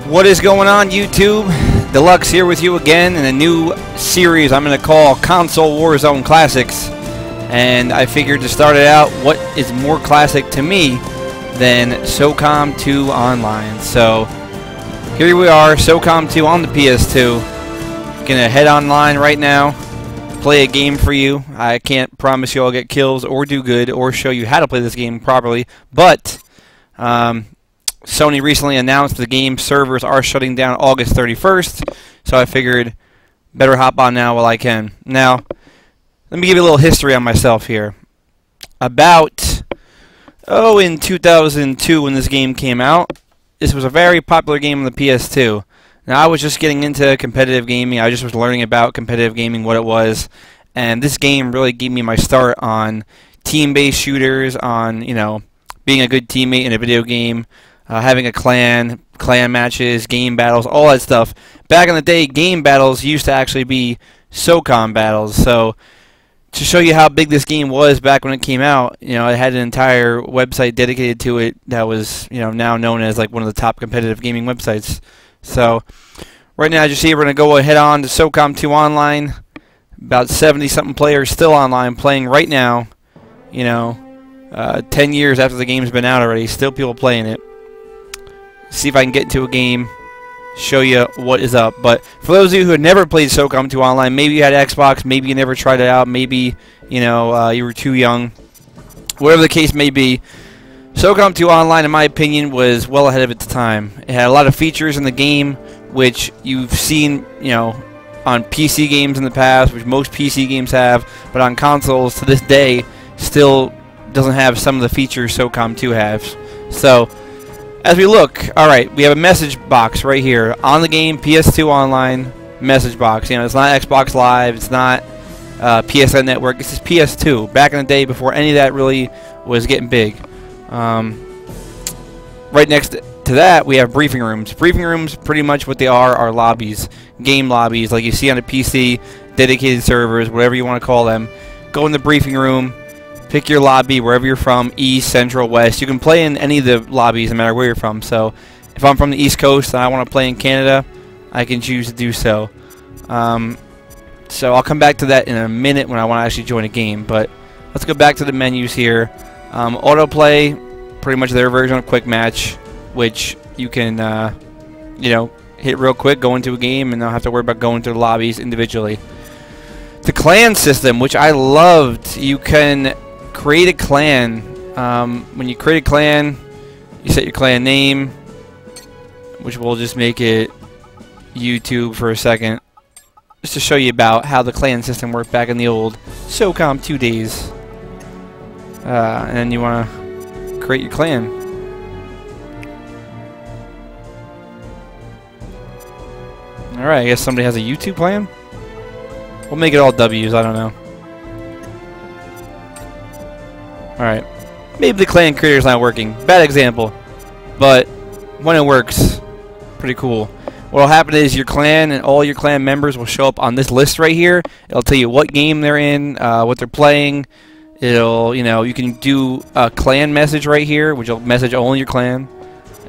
What is going on, YouTube? Deluxe here with you again in a new series I'm going to call Console Warzone Classics. And I figured to start it out, what is more classic to me than Socom 2 Online. So here we are, Socom 2 on the PS2. Gonna head online right now, play a game for you. I can't promise you I'll get kills or do good or show you how to play this game properly, but Sony recently announced the game servers are shutting down August 31st, so I figured better hop on now while I can. Now, let me give you a little history on myself here. About, in 2002 when this game came out, this was a very popular game on the PS2. Now, I was just getting into competitive gaming. I just was learning about competitive gaming, what it was, and this game really gave me my start on team-based shooters, on, you know, being a good teammate in a video game, having a clan matches, game battles, all that stuff. Back in the day, game battles used to actually be Socom battles. So to show you how big this game was back when it came out, you know, it had an entire website dedicated to it that was, you know, now known as like one of the top competitive gaming websites. So right now, as you see, we're going to go head on to Socom 2 Online. About 70-something players still online playing right now. You know, 10 years after the game's been out already, still people playing it. See if I can get into a game, show you what is up. But for those of you who had never played Socom 2 Online, maybe you had Xbox, maybe you never tried it out, maybe, you know, you were too young, whatever the case may be, Socom 2 Online, in my opinion, was well ahead of its time. It had a lot of features in the game which you've seen, you know, on PC games in the past, which most PC games have, but on consoles to this day still doesn't have some of the features Socom 2 has. So as we look, alright, we have a message box right here on the game, PS2 Online message box. You know, it's not Xbox Live, it's not PSN Network, this is PS2. Back in the day before any of that really was getting big. Right next to that, we have briefing rooms. Briefing rooms, pretty much what they are lobbies, game lobbies, like you see on a PC, dedicated servers, whatever you want to call them. Go in the briefing room, pick your lobby wherever you're from, East, Central, West. You can play in any of the lobbies no matter where you're from. So if I'm from the East Coast and I want to play in Canada, I can choose to do so. So I'll come back to that in a minute when I want to actually join a game. But let's go back to the menus here. Autoplay, pretty much their version of Quick Match, which you can, you know, hit real quick, go into a game, and not have to worry about going through the lobbies individually. The clan system, which I loved, you can create a clan. When you create a clan, you set your clan name, which we'll just make it YouTube for a second, just to show you about how the clan system worked back in the old Socom 2 days. And then you want to create your clan. Alright, I guess somebody has a YouTube plan? We'll make it all W's, I don't know. Alright. Maybe the clan creator's not working. Bad example. But when it works, pretty cool. What'll happen is your clan and all your clan members will show up on this list right here. It'll tell you what game they're in, what they're playing. It'll, you know, you can do a clan message right here, which will message only your clan.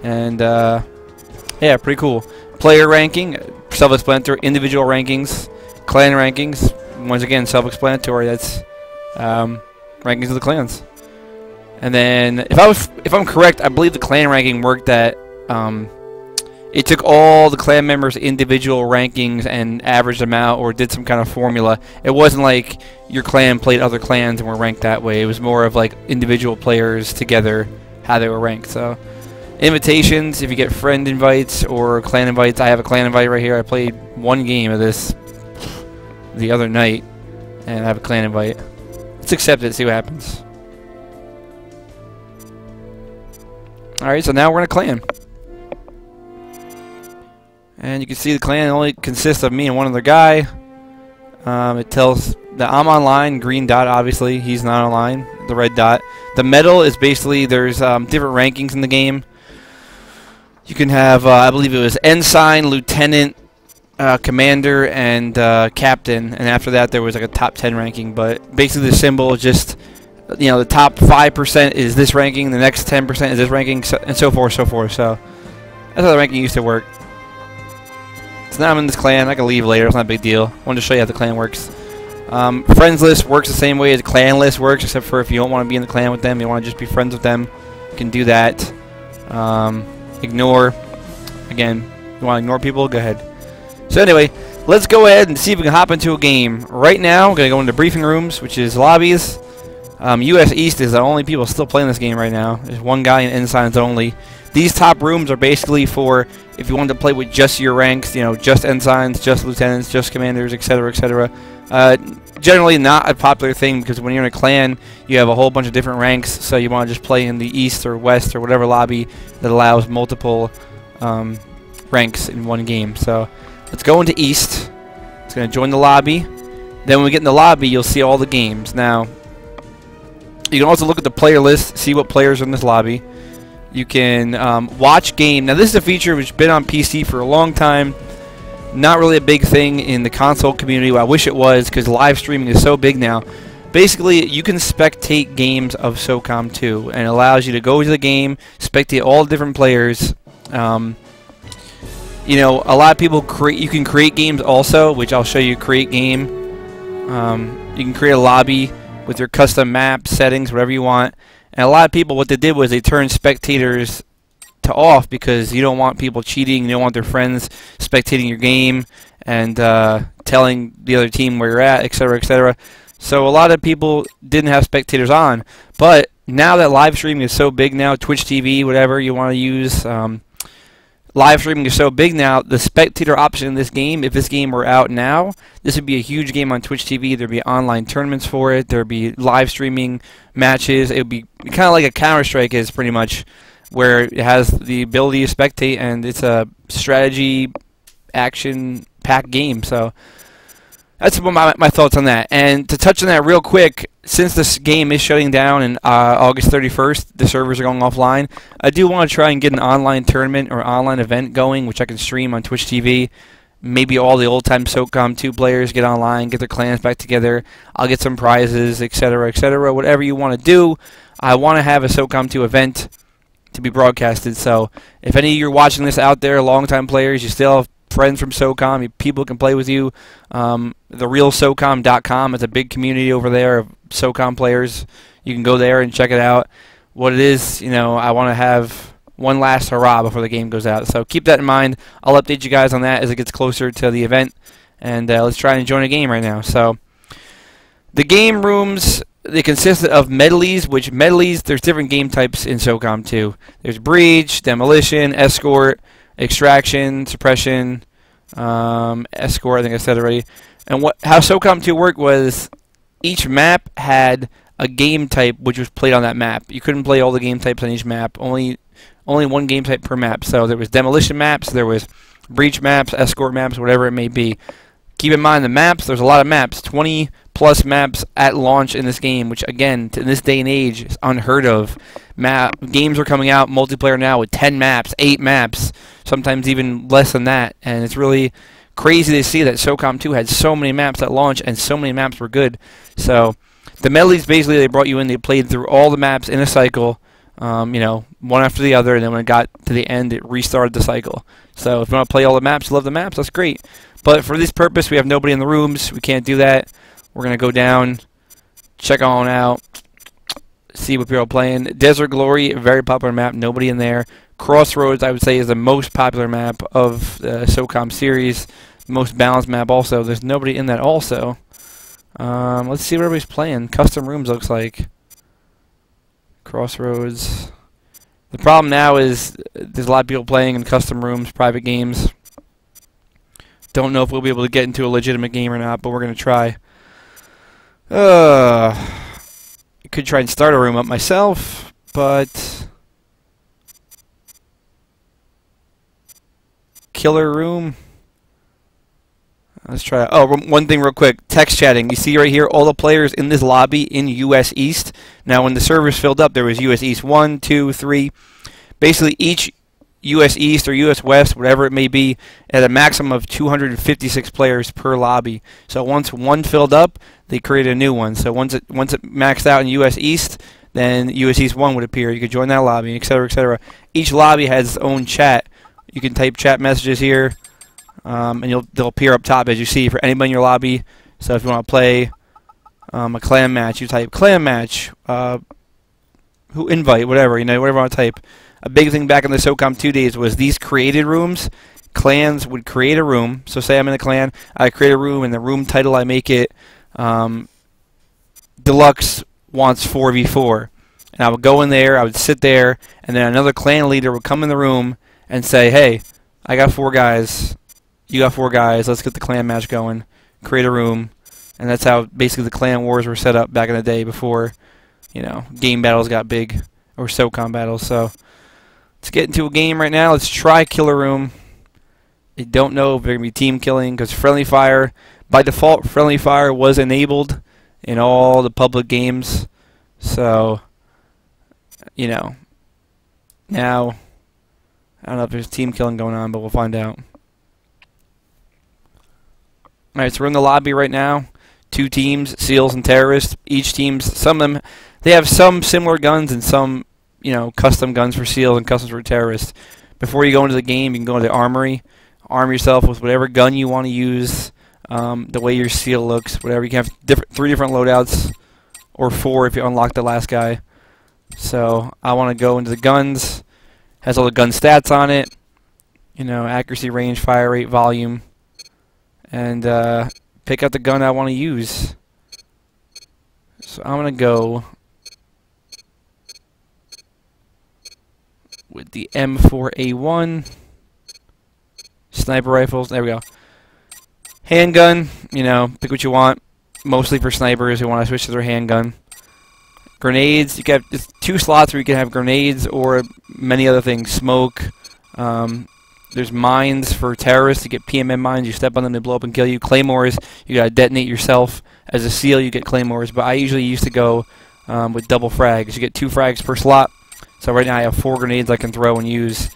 And, yeah, pretty cool. Player ranking, self-explanatory. Individual rankings, clan rankings. Once again, self-explanatory. That's rankings of the clans. And then, if I'm correct, I believe the clan ranking worked that it took all the clan members' individual rankings and averaged them out, or did some kind of formula. It wasn't like your clan played other clans and were ranked that way. It was more of like individual players together, how they were ranked. So, invitations, if you get friend invites or clan invites, I have a clan invite right here. I played one game of this the other night, and I have a clan invite. Let's accept it, see what happens. Alright, so now we're in a clan. And you can see the clan only consists of me and one other guy. It tells that I'm online, green dot obviously, he's not online, the red dot. The medal is basically, there's different rankings in the game. You can have, I believe it was Ensign, Lieutenant, Commander, and Captain. And after that there was like a top 10 ranking. But basically the symbol is just you know, the top 5% is this ranking, the next 10% is this ranking, and so forth, so forth. So that's how the ranking used to work. So now I'm in this clan. I can leave later. It's not a big deal. I wanted to show you how the clan works. Friends list works the same way as clan list works, except for if you don't want to be in the clan with them, you want to just be friends with them, you can do that. Ignore. Again, you want to ignore people? Go ahead. So anyway, let's go ahead and see if we can hop into a game. Right now, I'm going to go into briefing rooms, which is lobbies. US East is the only people still playing this game right now. There's one guy in ensigns only. These top rooms are basically for if you want to play with just your ranks, you know, just ensigns, just lieutenants, just commanders, etc., etc. Generally not a popular thing because when you're in a clan, you have a whole bunch of different ranks, so you want to just play in the East or West or whatever lobby that allows multiple ranks in one game. So let's go into East. It's going to join the lobby. Then when we get in the lobby, you'll see all the games. Now, you can also look at the player list, see what players are in this lobby. You can watch game. Now, this is a feature which has been on PC for a long time. Not really a big thing in the console community. Well, I wish it was because live streaming is so big now. Basically, you can spectate games of Socom 2, and it allows you to go to the game, spectate all the different players. You know, a lot of people create. You can create games also, which I'll show you. Create game. You can create a lobby with your custom map settings, whatever you want. And a lot of people, what they did was they turned spectators to off because you don't want people cheating. You don't want their friends spectating your game and telling the other team where you're at, etc., etc. So a lot of people didn't have spectators on. But now that live streaming is so big now, Twitch TV, whatever you want to use, live streaming is so big now, the spectator option in this game, if this game were out now, this would be a huge game on Twitch TV. There'd be online tournaments for it. There'd be live streaming matches. It would be kind of like a Counter-Strike is pretty much, where it has the ability to spectate, and it's a strategy, action-packed game. So that's my thoughts on that. And to touch on that real quick, since this game is shutting down in August 31st, the servers are going offline, I do want to try and get an online tournament or online event going, which I can stream on Twitch TV. Maybe all the old-time Socom 2 players get online, get their clans back together. I'll get some prizes, etc., etc. Whatever you want to do, I want to have a Socom 2 event to be broadcasted. So if any of you are watching this out there, long-time players, you still have friends from Socom, people can play with you. TheRealSocom.com is a big community over there of Socom players. You can go there and check it out. What it is, you know, I want to have one last hurrah before the game goes out. So keep that in mind. I'll update you guys on that as it gets closer to the event. And let's try and join a game right now. So the game rooms, they consist of medleys, which medleys, there's different game types in Socom 2. There's breach, demolition, escort, extraction, suppression, escort, I think I said already. And how Socom 2 worked was each map had a game type which was played on that map. You couldn't play all the game types on each map, only one game type per map. So there was demolition maps, there was breach maps, escort maps, whatever it may be. Keep in mind the maps, there's a lot of maps, 20 plus maps at launch in this game, which again, in this day and age, is unheard of. Games are coming out, multiplayer now, with 10 maps, 8 maps, sometimes even less than that. And it's really crazy to see that Socom 2 had so many maps at launch, and so many maps were good. So the medleys, basically, they brought you in, they played through all the maps in a cycle, you know, one after the other, and then when it got to the end, it restarted the cycle. So if you want to play all the maps, love the maps, that's great. But for this purpose, we have nobody in the rooms. We can't do that. We're going to go down, check on out, see what people are playing. Desert Glory, a very popular map, nobody in there. Crossroads, I would say, is the most popular map of the Socom series. Most balanced map also. There's nobody in that also. Let's see what everybody's playing. Custom rooms looks like. Crossroads. The problem now is there's a lot of people playing in custom rooms, private games. Don't know if we'll be able to get into a legitimate game or not, but we're going to try. I could try and start a room up myself, but killer room. Let's try. Oh, one thing real quick. Text chatting. You see right here all the players in this lobby in US East. Now, when the servers filled up, there was US East 1, 2, 3. Basically, each US East or US West, whatever it may be, at a maximum of 256 players per lobby. So once one filled up, they created a new one. So once it maxed out in US East, then US East 1 would appear. You could join that lobby, etc., etc. Each lobby has its own chat. You can type chat messages here. and they'll appear up top as you see for anybody in your lobby. So if you want to play a clan match, you type clan match, who invite, whatever, whatever you want to type. A big thing back in the Socom 2 days was these created rooms. Clans would create a room. So say I'm in a clan, I create a room, and the room title I make it Deluxe wants 4v4. And I would go in there, I would sit there, and then another clan leader would come in the room and say, hey, I got 4 guys, you got 4 guys, let's get the clan match going. Create a room. And that's how basically the clan wars were set up back in the day before, game battles got big, or Socom battles. So let's get into a game right now. Let's try Killer Room. I don't know if they're going to be team killing, because friendly fire, by default, friendly fire was enabled in all the public games. So, now, I don't know if there's team killing going on, but we'll find out. Alright, so we're in the lobby right now. 2 teams, SEALs and terrorists. Each team's, some of them, they have some similar guns and some, custom guns for SEALs and customs for terrorists. Before you go into the game, you can go into the armory, arm yourself with whatever gun you want to use, the way your SEAL looks, whatever. You can have 3 different loadouts, or 4 if you unlock the last guy. So I want to go into the guns. Has all the gun stats on it, accuracy, range, fire rate, volume, and pick out the gun I want to use. So I'm going to go with the M4A1. Sniper rifles, there we go. Handgun, pick what you want. Mostly for snipers who want to switch to their handgun. Grenades, you can have 2 slots where you can have grenades or many other things. Smoke. There's mines for terrorists. You get PMM mines. You step on them, they blow up and kill you. Claymores, you gotta detonate yourself. As a SEAL, you get claymores. But I usually used to go with double frags. You get 2 frags per slot. So right now I have 4 grenades I can throw and use.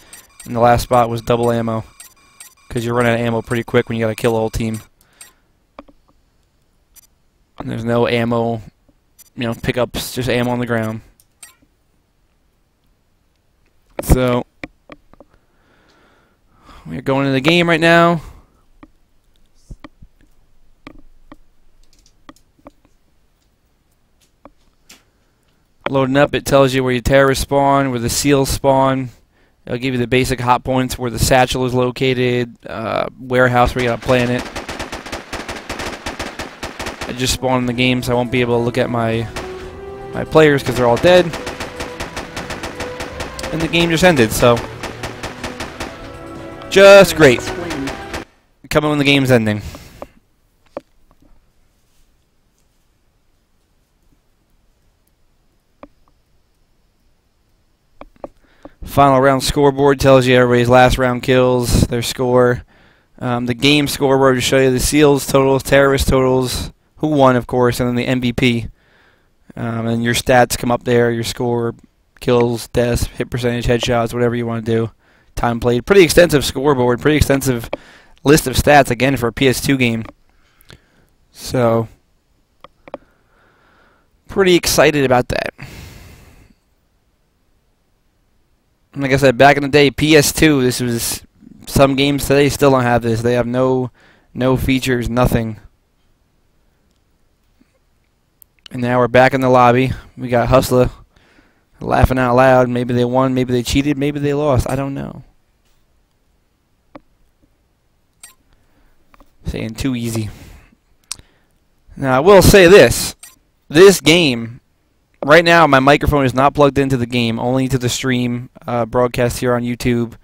And the last spot was double ammo, because you run out of ammo pretty quick when you gotta kill a whole team. And there's no ammo, pickups, just ammo on the ground. So we're going into the game right now. Loading up, it tells you where your terrorists spawn, where the SEALs spawn. It'll give you the basic hot points where the satchel is located, warehouse where you gotta plant it. I just spawned in the game, so I won't be able to look at my players because they're all dead. And the game just ended, so just great. Coming when the game's ending. Final round scoreboard tells you everybody's last round kills, their score. The game scoreboard will show you the SEALs totals, terrorist totals, who won, of course, and then the MVP. And your stats come up there, your score, kills, deaths, hit percentage, headshots, whatever you want to do. Time played. Pretty extensive scoreboard, pretty extensive list of stats, again, for a PS2 game. So, pretty excited about that. Like I said, back in the day, PS2, this was, some games today still don't have this. They have no features, nothing. And now we're back in the lobby. We got Hustler laughing out loud. Maybe they won, maybe they cheated, maybe they lost. I don't know. Saying too easy. Now I will say this. This game, right now my microphone is not plugged into the game, only to the stream broadcast here on YouTube.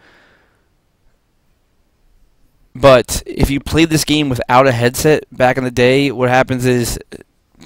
But if you played this game without a headset back in the day, what happens is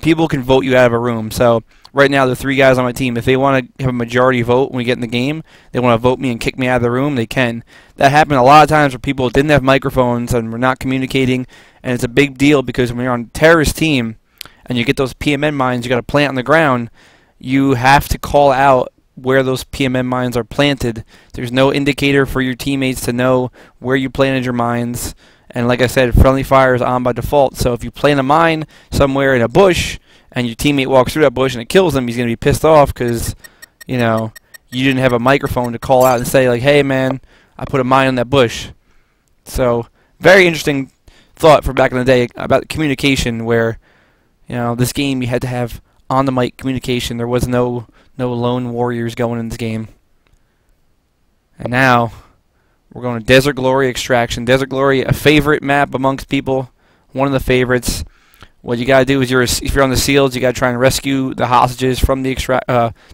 people can vote you out of a room. So right now the 3 guys on my team, if they want to have a majority vote when we get in the game, they want to vote me and kick me out of the room, they can. That happened a lot of times where people didn't have microphones and were not communicating, and it's a big deal because when you're on a terrorist team and you get those PMN mines you got to plant on the ground, you have to call out where those PMN mines are planted. There's no indicator for your teammates to know where you planted your mines. And like I said, friendly fire is on by default. So if you plant a mine somewhere in a bush and your teammate walks through that bush and it kills him, he's going to be pissed off because, you didn't have a microphone to call out and say, like, hey, man, I put a mine in that bush. So very interesting thought for back in the day about communication, where, you know, this game you had to have on the mic communication. There was no lone warriors going in this game. And now we're going to Desert Glory Extraction. Desert Glory, a favorite map amongst people, one of the favorites. What you gotta do is, if you're on the seals, you gotta try and rescue the hostages from the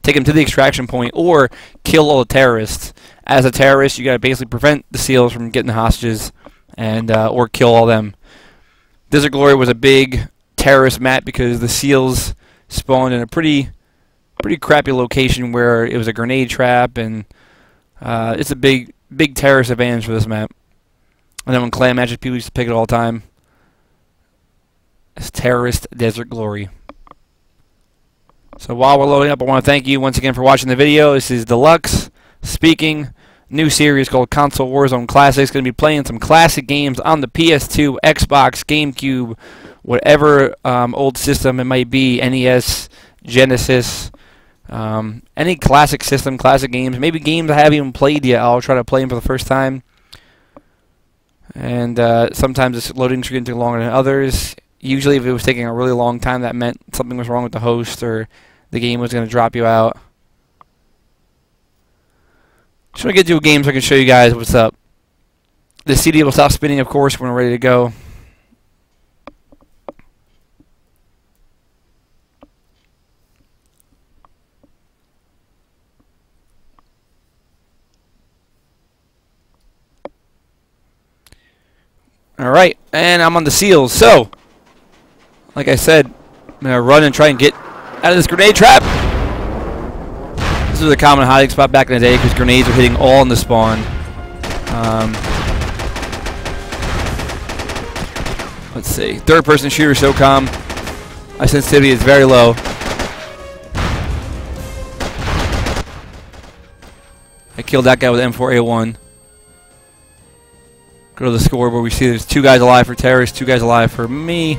take them to the extraction point, or kill all the terrorists. As a terrorist, you gotta basically prevent the seals from getting the hostages, and or kill all them. Desert Glory was a big terrorist map because the seals spawned in a pretty crappy location where it was a grenade trap, and it's a big terrorist advantage for this map. And then when clan matches, people used to pick it all the time. It's Terrorist Desert Glory. So while we're loading up, I want to thank you once again for watching the video. This is Deluxe speaking. New series called Console Warzone Classics. Going to be playing some classic games on the PS2, Xbox, GameCube, whatever old system it might be, NES, Genesis, any classic system, classic games. Maybe games I haven't even played yet. I'll try to play them for the first time. And sometimes this loading screen takes longer than others. Usually if it was taking a really long time, that meant something was wrong with the host or the game was going to drop you out. Just want to get to a game so I can show you guys what's up. The CD will stop spinning, of course, when we're ready to go. Alright, and I'm on the seals. So, like I said, I'm going to run and try and get out of this grenade trap. This was a common hiding spot back in the day because grenades were hitting all in the spawn. Let's see. Third-person shooter, Socom. My sensitivity is very low. I killed that guy with M4A1. Go to the scoreboard. We see there's 2 guys alive for terrorists, 2 guys alive for me.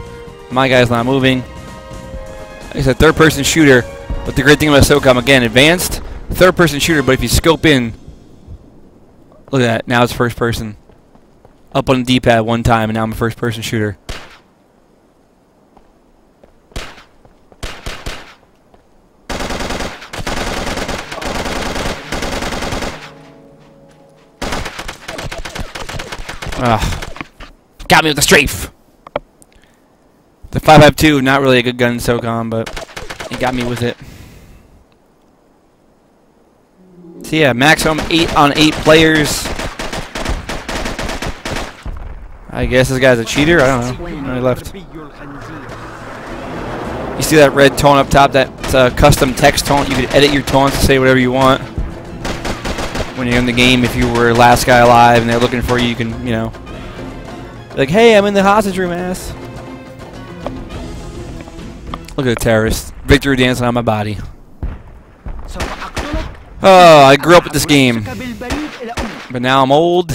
My guy's not moving. Like I said, third-person shooter. But the great thing about Socom, again, advanced third-person shooter. But if you scope in, look at that. Now it's first person. Up on the D-pad one time, and now I'm a first-person shooter. Got me with the strafe. The 5.52, not really a good gun in Socom, but he got me with it. So yeah, maximum 8 on 8 players. I guess this guy's a cheater. I don't know. No, he left. You see that red taunt up top? That's a custom text taunt. You can edit your taunts to say whatever you want. When you're in the game, if you were last guy alive and they're looking for you, you can, you know, like, hey, I'm in the hostage room, ass. Look at the terrorist. Victory dancing on my body. Oh, I grew up with this game. But now I'm old.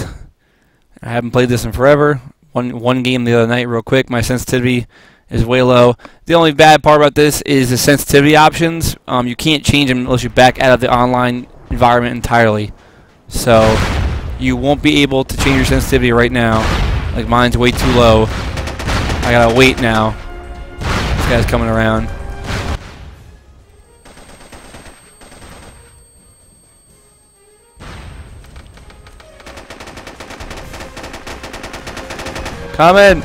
I haven't played this in forever. One game the other night, real quick. My sensitivity is way low. The only bad part about this is the sensitivity options. You can't change them unless you back out of the online environment entirely. So you won't be able to change your sensitivity right now. Like, mine's way too low. I gotta wait now. This guy's coming around. Coming!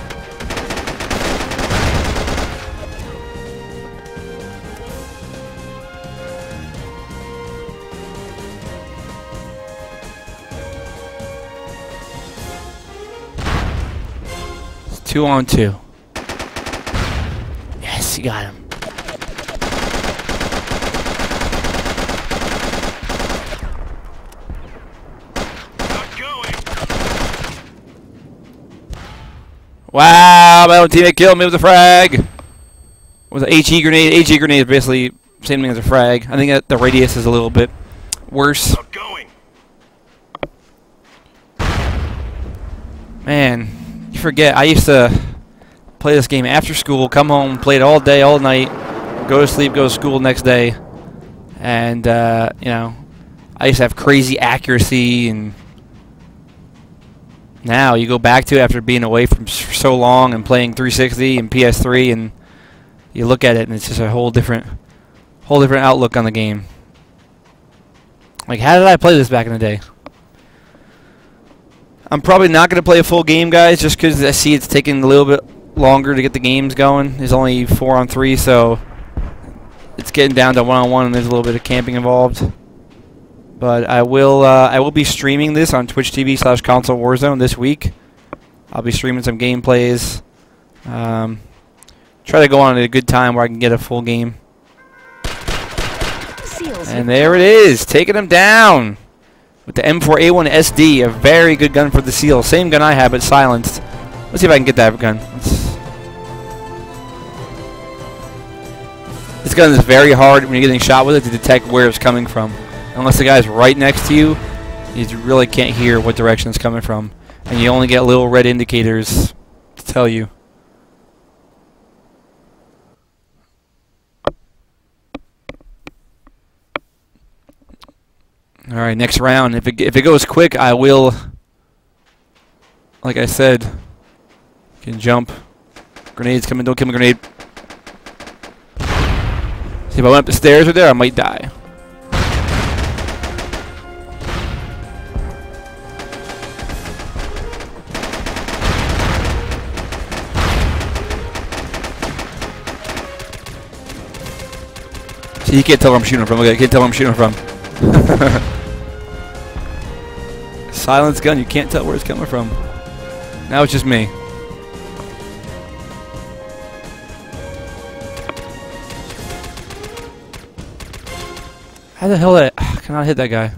It's 2 on 2. Yes, you got him. Wow, my own teammate killed me with a frag. With an HE grenade. HE grenade is basically the same thing as a frag. I think that the radius is a little bit worse. Man, you forget. I used to play this game after school, come home, play it all day, all night, go to sleep, go to school next day. And, you know, I used to have crazy accuracy and now you go back to it after being away from so long and playing 360 and PS3, and you look at it and it's just a whole different outlook on the game. Like, how did I play this back in the day? I'm probably not going to play a full game, guys, just because I see it's taking a little bit longer to get the games going. There's only 4-on-3, so it's getting down to 1-on-1, and there's a little bit of camping involved. But I will be streaming this on Twitch TV/Console Warzone this week. I'll be streaming some gameplays. Try to go on at a good time where I can get a full game. And there it is, taking them down with the M4A1 SD, a very good gun for the SEAL. Same gun I have, but silenced. Let's see if I can get that gun. This gun is very hard when you're getting shot with it to detect where it's coming from. Unless the guy's right next to you, you really can't hear what direction it's coming from. And you only get little red indicators to tell you. All right, next round. If it goes quick, I will, like I said, can jump. Grenades coming, don't kill me, grenade. See, if I went up the stairs right there, I might die. See, you can't tell where I'm shooting from. Okay, I can't tell where I'm shooting from. Silence gun, you can't tell where it's coming from. Now it's just me. How the hell I cannot hit that guy?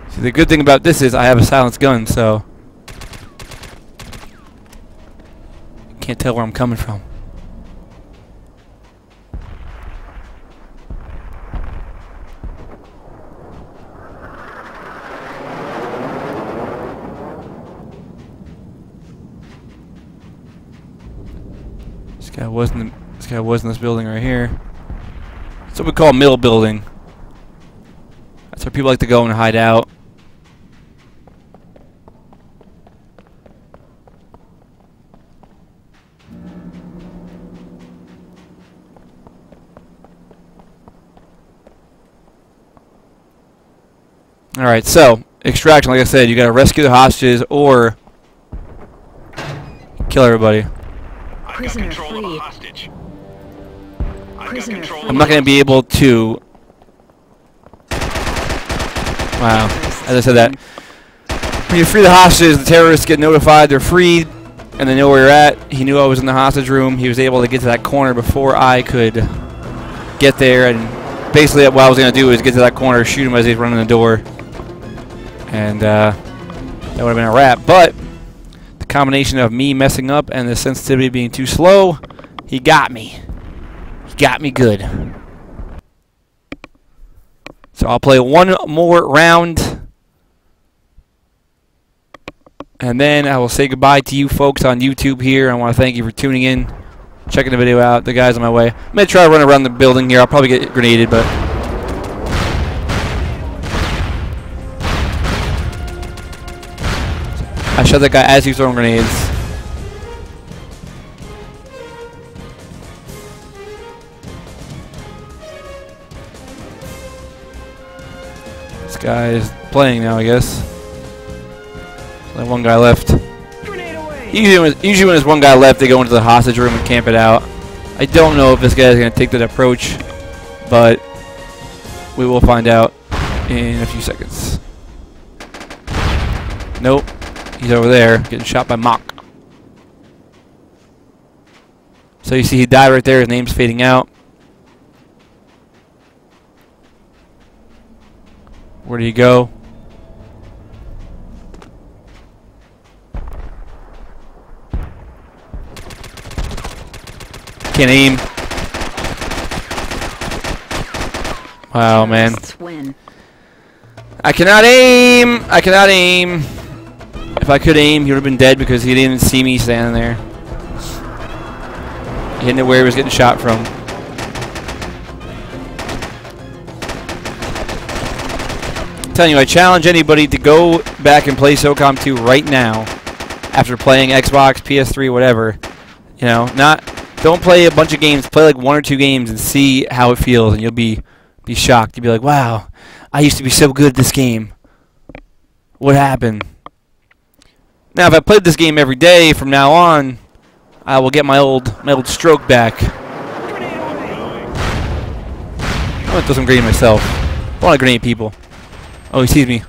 See, the good thing about this is I have a silenced gun, so you can't tell where I'm coming from. This guy was in this building right here. It's what we call middle building. That's where people like to go and hide out. Alright, so extraction, like I said, you gotta rescue the hostages or kill everybody. Prisoner freed. Prisoner freed. I'm not going to be able to... Wow, as I said that. When you free the hostages, the terrorists get notified they're freed, and they know where you're at. He knew I was in the hostage room. He was able to get to that corner before I could get there, and basically what I was going to do is get to that corner, shoot him as he's running the door, and that would have been a wrap. But the combination of me messing up and the sensitivity being too slow, he got me. He got me good. So I'll play one more round, and then I will say goodbye to you folks on YouTube here. I want to thank you for tuning in, checking the video out. The guys on my way. I'm going to try to run around the building here. I'll probably get grenaded, but... I shot that guy as he was throwing grenades. This guy is playing now, I guess. There's only one guy left. Usually when there's one guy left, they go into the hostage room and camp it out. I don't know if this guy is going to take that approach, but we will find out in a few seconds. Nope. He's over there, getting shot by Mock. So you see he died right there. His name's fading out. Where did he go? Can't aim. Wow, man. I cannot aim! I cannot aim! If I could aim, he would have been dead because he didn't even see me standing there. He didn't know where he was getting shot from. telling you, I challenge anybody to go back and play Socom 2 right now after playing Xbox, PS3, whatever. You know, don't play a bunch of games. Play like 1 or 2 games and see how it feels, and you'll be shocked. You'll be like, wow, I used to be so good at this game. What happened? Now, if I played this game every day from now on, I will get my old stroke back. I'm gonna throw some grenade myself. I want to grenade people. Oh, he sees me.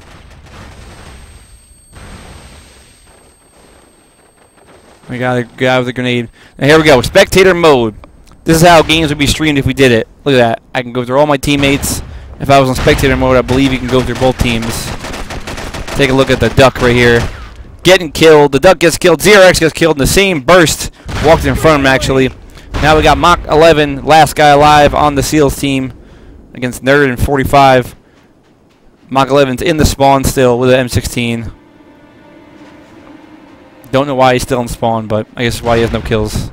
We got a guy with a grenade. Now here we go. Spectator mode. This is how games would be streamed if we did it. Look at that. I can go through all my teammates. If I was on spectator mode, I believe you can go through both teams. Take a look at the duck right here. Getting killed. The duck gets killed. ZRX gets killed in the same burst. Walked in front of him, actually. Now we got Mach 11, last guy alive on the SEALs team against Nerd and 45. Mach 11's in the spawn still with an M16. Don't know why he's still in spawn, but I guess why he has no kills.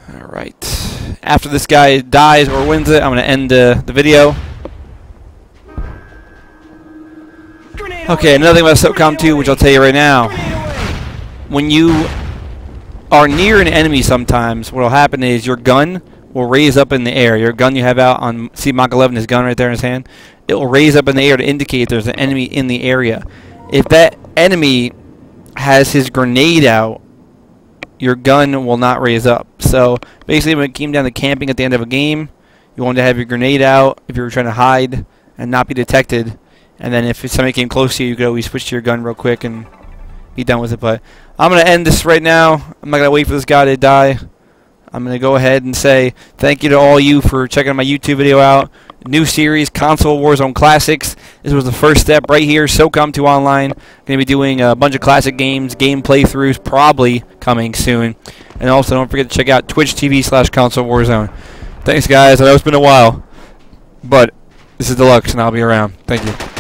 Alright. After this guy dies or wins it, I'm going to end the video. Okay, another thing about Socom 2, which I'll tell you right now. When you are near an enemy sometimes, what will happen is your gun will raise up in the air. Your gun you have out on, see Mach 11, his gun right there in his hand? It will raise up in the air to indicate there's an enemy in the area. If that enemy has his grenade out, your gun will not raise up. So basically when it came down to camping at the end of a game, you wanted to have your grenade out if you were trying to hide and not be detected. And then if somebody came close to you, you could always switch to your gun real quick and be done with it. But I'm going to end this right now. I'm not going to wait for this guy to die. I'm going to go ahead and say thank you to all you for checking my YouTube video out. New series, Console Warzone Classics. This was the first step right here. Socom 2 Online. Going to be doing a bunch of classic games, game playthroughs, probably coming soon. And also don't forget to check out Twitch TV/Console Warzone. Thanks, guys. I know it's been a while, but this is Deluxe, and I'll be around. Thank you.